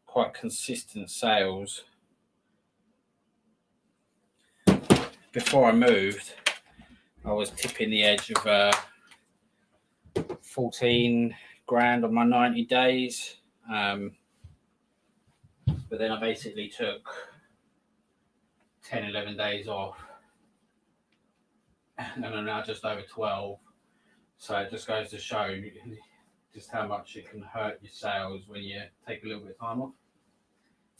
quite consistent sales. Before I moved, I was tipping the edge of 14 grand on my 90 days. But then I basically took 10, 11 days off. And I'm now just over 12. So it just goes to show just how much it can hurt your sales when you take a little bit of time off.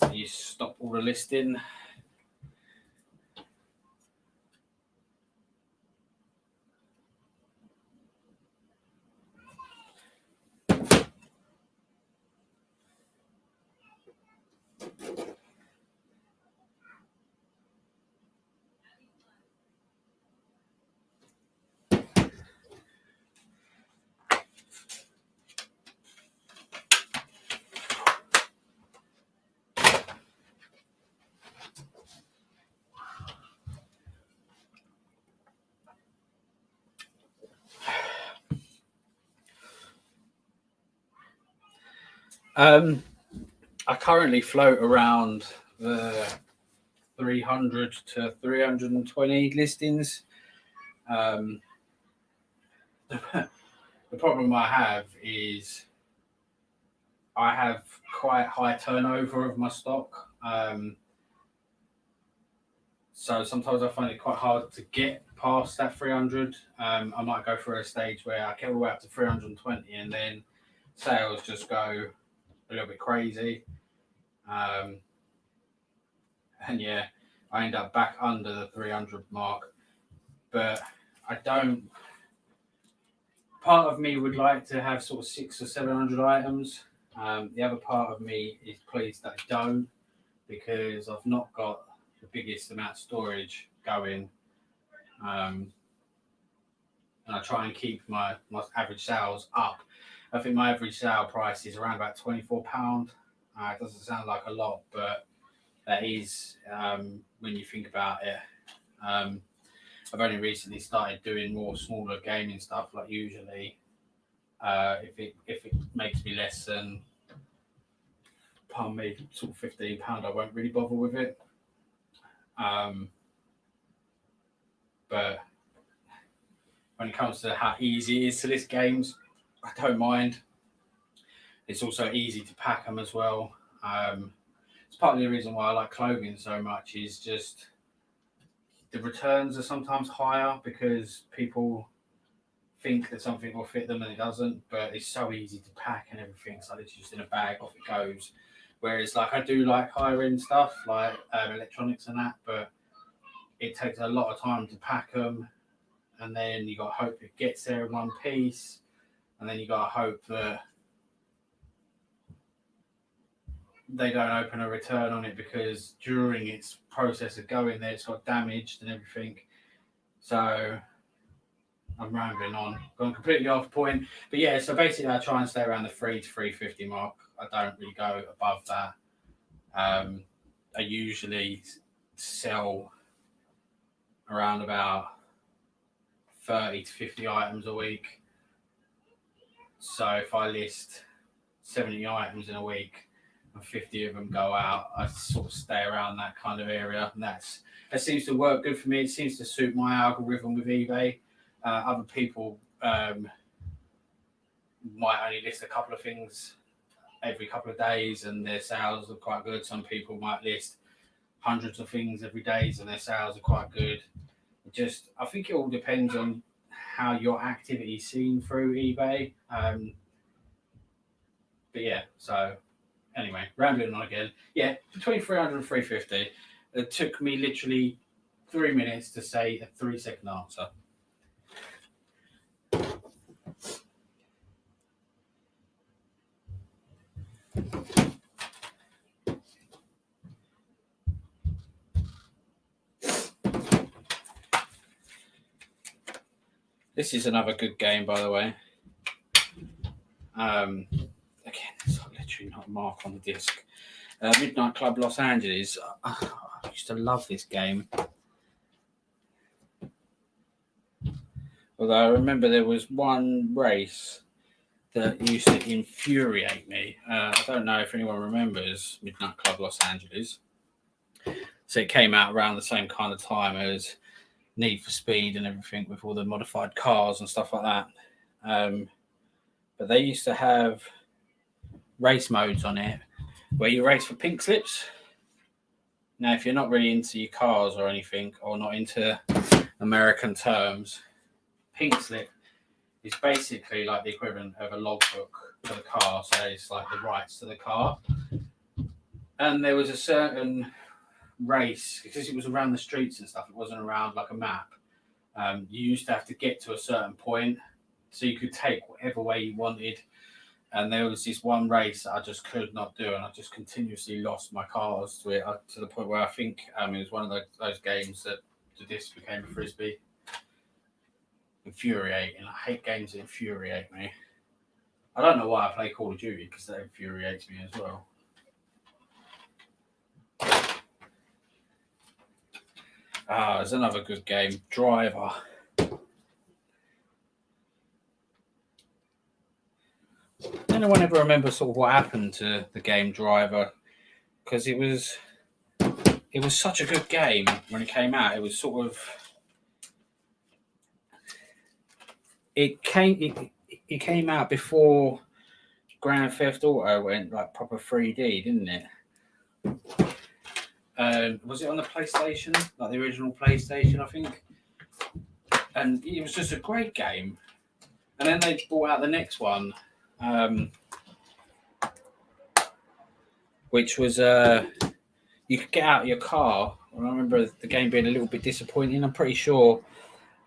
And you stop all the listing. I currently float around the 300 to 320 listings. The problem I have is I have quite high turnover of my stock. So sometimes I find it quite hard to get past that 300. I might go through a stage where I get all the way up to 320 and then sales just go a little bit crazy. And yeah, I end up back under the 300 mark. But I don't. Part of me would like to have sort of 600 or 700 items. The other part of me is pleased that I don't. because I've not got the biggest amount of storage going. And I try and keep my average sales up. I think my average sale price is around about £24. It doesn't sound like a lot, but that is, when you think about it. I've only recently started doing more smaller gaming stuff. Like usually, if it makes me less than, pardon me, sort of £15, I won't really bother with it. But when it comes to how easy it is to list games, I don't mind. It's also easy to pack them as well. It's partly the reason why I like clothing so much, is just the returns are sometimes higher because people think that something will fit them and it doesn't, but it's so easy to pack and everything. It's like it's just in a bag, off it goes. Whereas like I do like higher end stuff like electronics and that, but it takes a lot of time to pack them, and then you got to hope it gets there in one piece, and then you got to hope that they don't open a return on it because during its process of going there, it's got damaged and everything. So I'm rambling on, gone completely off point. But yeah, so basically I try and stay around the £3 to £3.50 mark. I don't really go above that. I usually sell around about 30 to 50 items a week. So if I list 70 items in a week and 50 of them go out, I sort of stay around that kind of area. And that seems to work good for me. It seems to suit my algorithm with eBay. Other people might only list a couple of things every couple of days and their sales are quite good. Some people might list hundreds of things every day and their sales are quite good. I think it all depends on how your activity is seen through eBay. But yeah, so anyway, rambling on again. Yeah, between 300 and 350. It took me literally 3 minutes to say a 3-second answer. This is another good game, by the way. Again, there's literally not a mark on the disc. Midnight Club Los Angeles. I used to love this game. Although I remember there was one race that used to infuriate me. I don't know if anyone remembers Midnight Club Los Angeles. So it came out around the same kind of time as Need for Speed and everything, with all the modified cars and stuff like that. But they used to have race modes on it where you race for pink slips. Now, if you're not really into your cars or anything, or not into American terms, pink slip is basically like the equivalent of a logbook for the car. So it's like the rights to the car. And there was a certain race, because it was around the streets and stuff, it wasn't around like a map. You used to have to get to a certain point so you could take whatever way you wanted. And there was this one race that I just could not do, and I just continuously lost my cars to it, to the point where I think it was one of those games that the disc became a frisbee. Infuriating. I hate games that infuriate me. I don't know why I play Call of Duty, because that infuriates me as well. There's another good game, Driver. Anyone ever remember sort of what happened to the game Driver? Because it was such a good game when it came out. It was sort of it came out before Grand Theft Auto went like proper 3D, didn't it? Was it on the PlayStation, like the original PlayStation, I think? And it was just a great game. And then they brought out the next one, which was you could get out of your car. I remember the game being a little bit disappointing. I'm pretty sure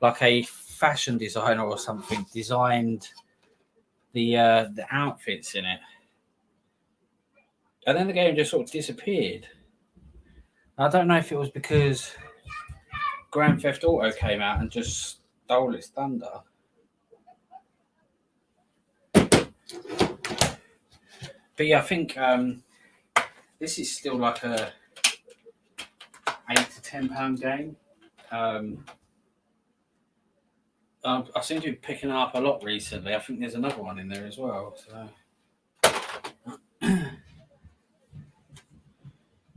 like a fashion designer or something designed the outfits in it. And then the game just sort of disappeared. I don't know if it was because Grand Theft Auto came out and just stole its thunder. But yeah, I think this is still like a £8 to £10 game. I seem to be picking it up a lot recently. I think there's another one in there as well. So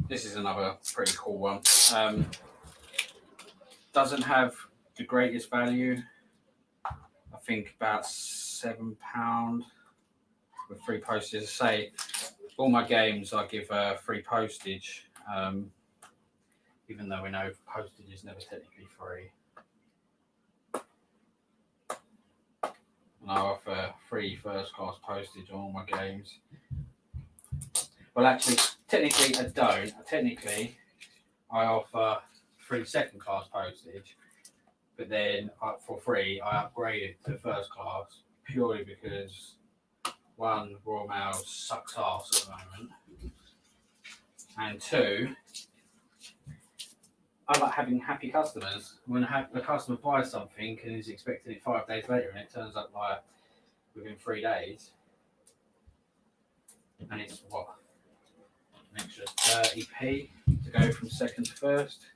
this is another pretty cool one. Doesn't have the greatest value. I think about £7 with free postage. Say all my games I give free postage, even though we know postage is never technically free. And I offer free first class postage on all my games. Well, actually, technically I don't. Technically, I offer free second class postage, but then for free I upgraded to first class purely because one, Royal Mail sucks arse at the moment, and two, I like having happy customers. When the customer buys something and is expecting it 5 days later, and it turns up like within 3 days, and it's what, an extra 30p to go from second to first.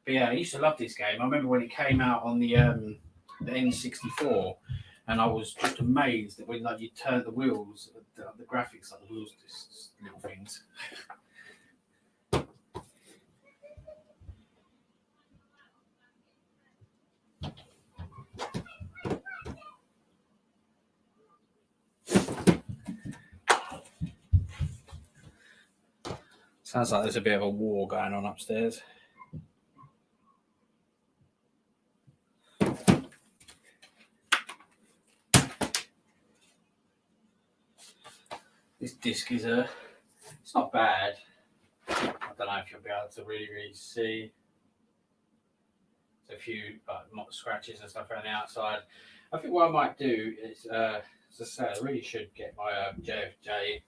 But yeah, I used to love this game. I remember when it came out on the N64, and I was just amazed that when like you turn the wheels, the graphics on the wheels, just little things. Sounds like there's a bit of a war going on upstairs. This disc is it's not bad. I don't know if you'll be able to really see. There's a few like scratches and stuff around the outside. I think what I might do is, as I say, I really should get my JFJ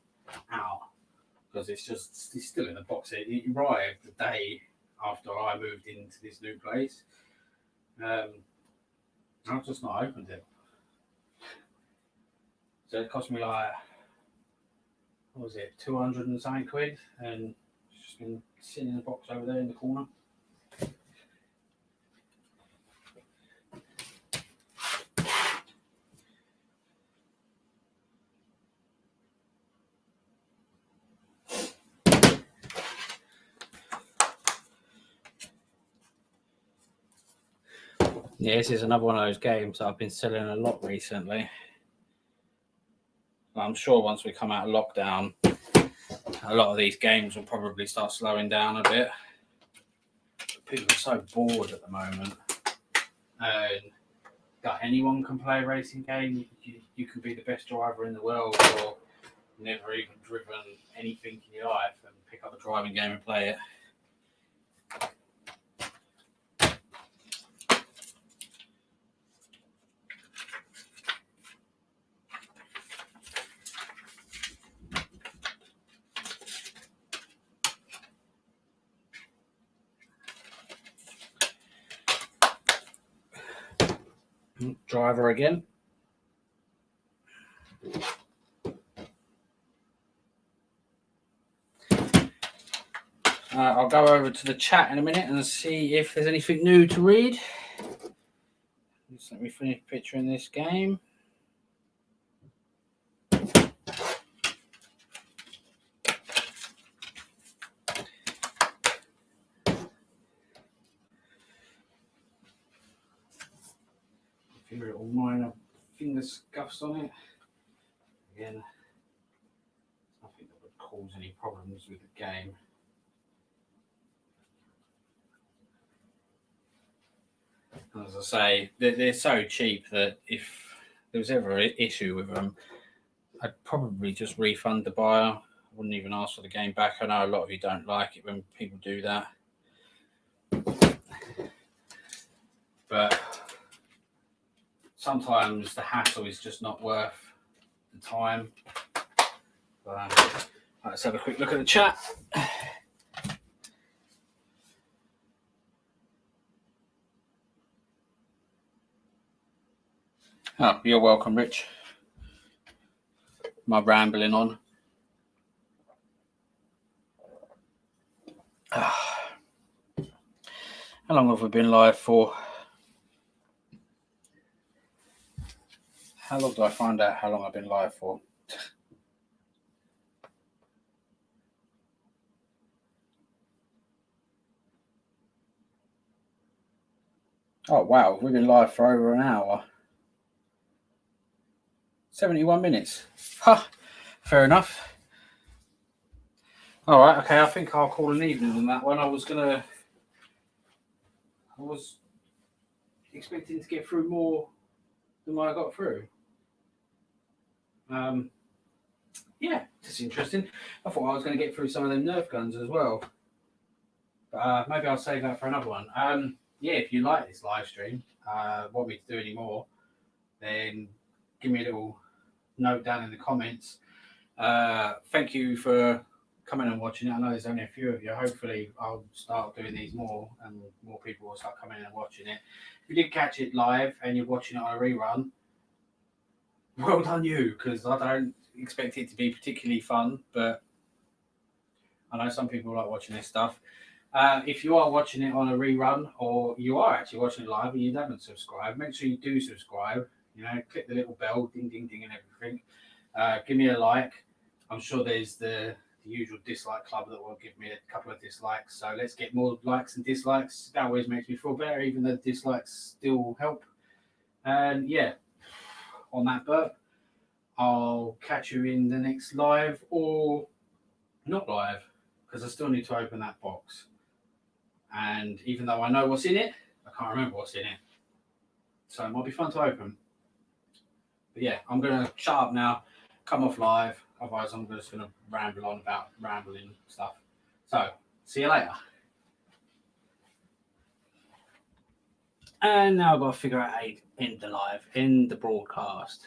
out, because it's still in the box. It arrived the day after I moved into this new place. I've just not opened it. So it cost me like, what was it, 200 and something quid, and it's just been sitting in the box over there in the corner. Yeah, this is another one of those games that I've been selling a lot recently. I'm sure once we come out of lockdown, a lot of these games will probably start slowing down a bit. People are so bored at the moment. And anyone can play a racing game. You can be the best driver in the world or never even driven anything in your life and pick up a driving game and play it. Driver again. I'll go over to the chat in a minute and see if there's anything new to read. Just let me finish picturing this game. A few little minor finger scuffs on it. Again, nothing that would cause any problems with the game. As I say, they're so cheap that if there was ever an issue with them, I'd probably just refund the buyer. I wouldn't even ask for the game back. I know a lot of you don't like it when people do that. But sometimes the hassle is just not worth the time. But let's have a quick look at the chat. Oh, you're welcome, Rich. My rambling on. How long have we been live for? How long do I find out how long I've been live for? Oh, wow. We've been live for over an hour. 71 minutes. Huh. Fair enough. All right. Okay. I think I'll call an evening on that one. I was expecting to get through more than what I got through. Yeah, just interesting. I thought I was going to get through some of them Nerf guns as well. But maybe I'll save that for another one. Yeah, if you like this live stream, want me to do any more, then give me a little note down in the comments. Thank you for coming and watching it. I know there's only a few of you. Hopefully I'll start doing these more and more people will start coming in and watching it. If you did catch it live and you're watching it on a rerun, well done you, because I don't expect it to be particularly fun, but I know some people like watching this stuff. If you are watching it on a rerun or you are actually watching it live and you haven't subscribed, make sure you do subscribe. You know, click the little bell, ding, ding, ding, and everything. Give me a like. I'm sure there's the usual dislike club that will give me a couple of dislikes. So let's get more likes and dislikes. That always makes me feel better, even though dislikes still help. And yeah, on that burp, I'll catch you in the next live or not live, because I still need to open that box. And even though I know what's in it, I can't remember what's in it. So it might be fun to open. But yeah, I'm going to shut up now, come off live. Otherwise, I'm just going to ramble on about rambling stuff. So, see you later. And now I've got to figure out how to end the live, end the broadcast.